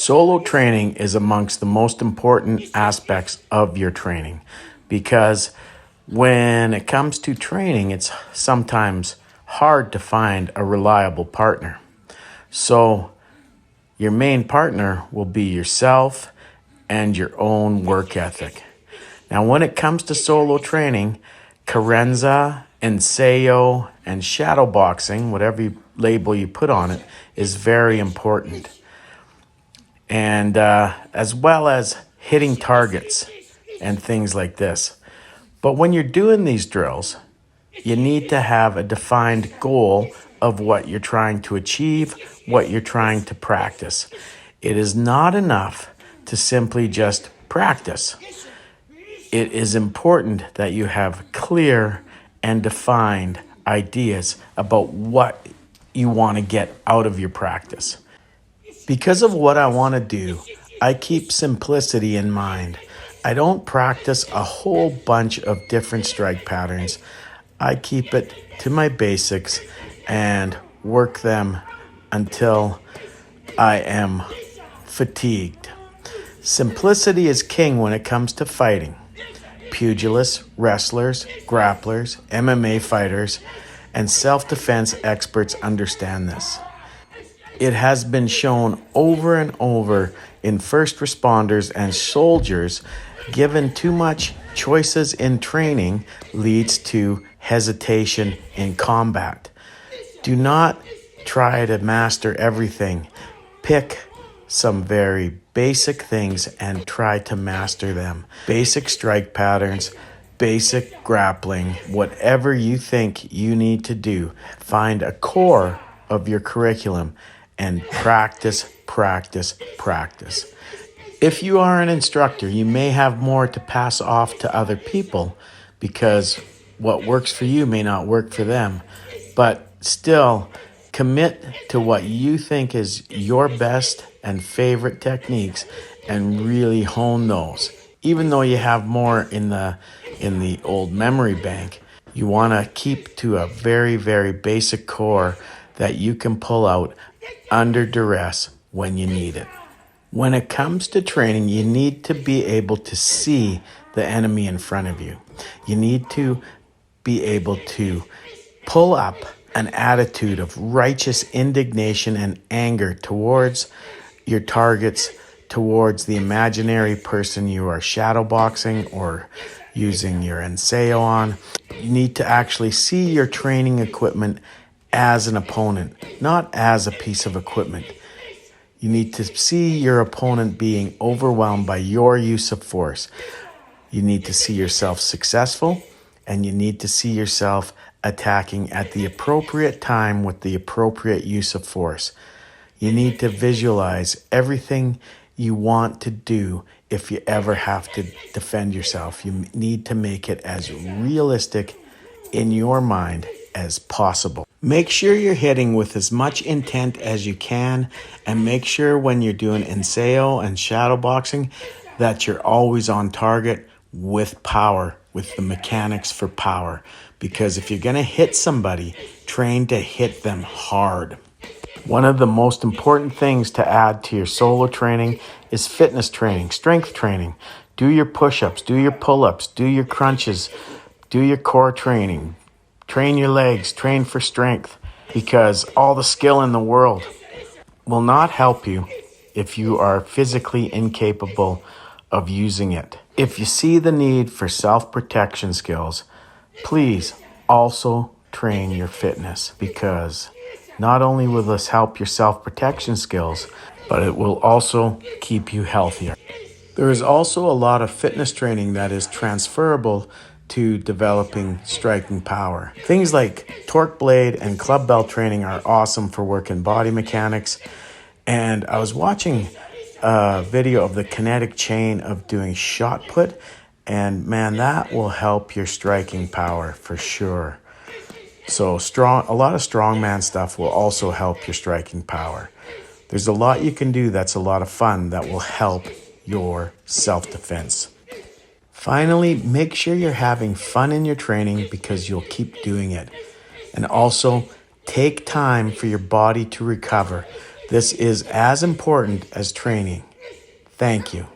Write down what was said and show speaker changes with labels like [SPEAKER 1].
[SPEAKER 1] Solo training is amongst the most important aspects of your training because when it comes to training, it's sometimes hard to find a reliable partner. So your main partner will be yourself and your own work ethic. Now, when it comes to solo training, Carenza, Ensayo, and shadowboxing, whatever label you put on it, is very important. And as well as hitting targets and things like this. But when you're doing these drills, you need to have a defined goal of what you're trying to achieve, what you're trying to practice. It is not enough to simply just practice. It is important that you have clear and defined ideas about what you want to get out of your practice. Because of what I want to do, I keep simplicity in mind. I don't practice a whole bunch of different strike patterns. I keep it to my basics and work them until I am fatigued. Simplicity is king when it comes to fighting. Pugilists, wrestlers, grapplers, MMA fighters, and self-defense experts understand this. It has been shown over and over in first responders and soldiers, given too much choices in training leads to hesitation in combat. Do not try to master everything. Pick some very basic things and try to master them. Basic strike patterns, basic grappling, whatever you think you need to do. Find a core of your curriculum and practice, practice, practice. If you are an instructor, you may have more to pass off to other people because what works for you may not work for them. But still, commit to what you think is your best and favorite techniques and really hone those. Even though you have more in the old memory bank, you want to keep to a very, very basic core that you can pull out under duress when you need it. When it comes to training, you need to be able to see the enemy in front of you. You need to be able to pull up an attitude of righteous indignation and anger towards your targets, towards the imaginary person you are shadowboxing or using your Ensayo on. You need to actually see your training equipment as an opponent, not as a piece of equipment. You need to see your opponent being overwhelmed by your use of force. You need to see yourself successful, and you need to see yourself attacking at the appropriate time with the appropriate use of force. You need to visualize everything you want to do if you ever have to defend yourself. You need to make it as realistic in your mind as possible. Make sure you're hitting with as much intent as you can, and make sure when you're doing Ensayo and shadowboxing that you're always on target with power, with the mechanics for power. Because if you're going to hit somebody, train to hit them hard. One of the most important things to add to your solo training is fitness training, strength training. Do your push-ups, do your pull-ups, do your crunches, do your core training. Train your legs, train for strength, because all the skill in the world will not help you if you are physically incapable of using it. If you see the need for self-protection skills, please also train your fitness, because not only will this help your self-protection skills, but it will also keep you healthier. There is also a lot of fitness training that is transferable to developing striking power. Things like torque blade and club bell training are awesome for working body mechanics. And I was watching a video of the kinetic chain of doing shot put, and man, that will help your striking power for sure. So a lot of strongman stuff will also help your striking power. There's a lot you can do that's a lot of fun that will help your self-defense. Finally, make sure you're having fun in your training because you'll keep doing it. And also, take time for your body to recover. This is as important as training. Thank you.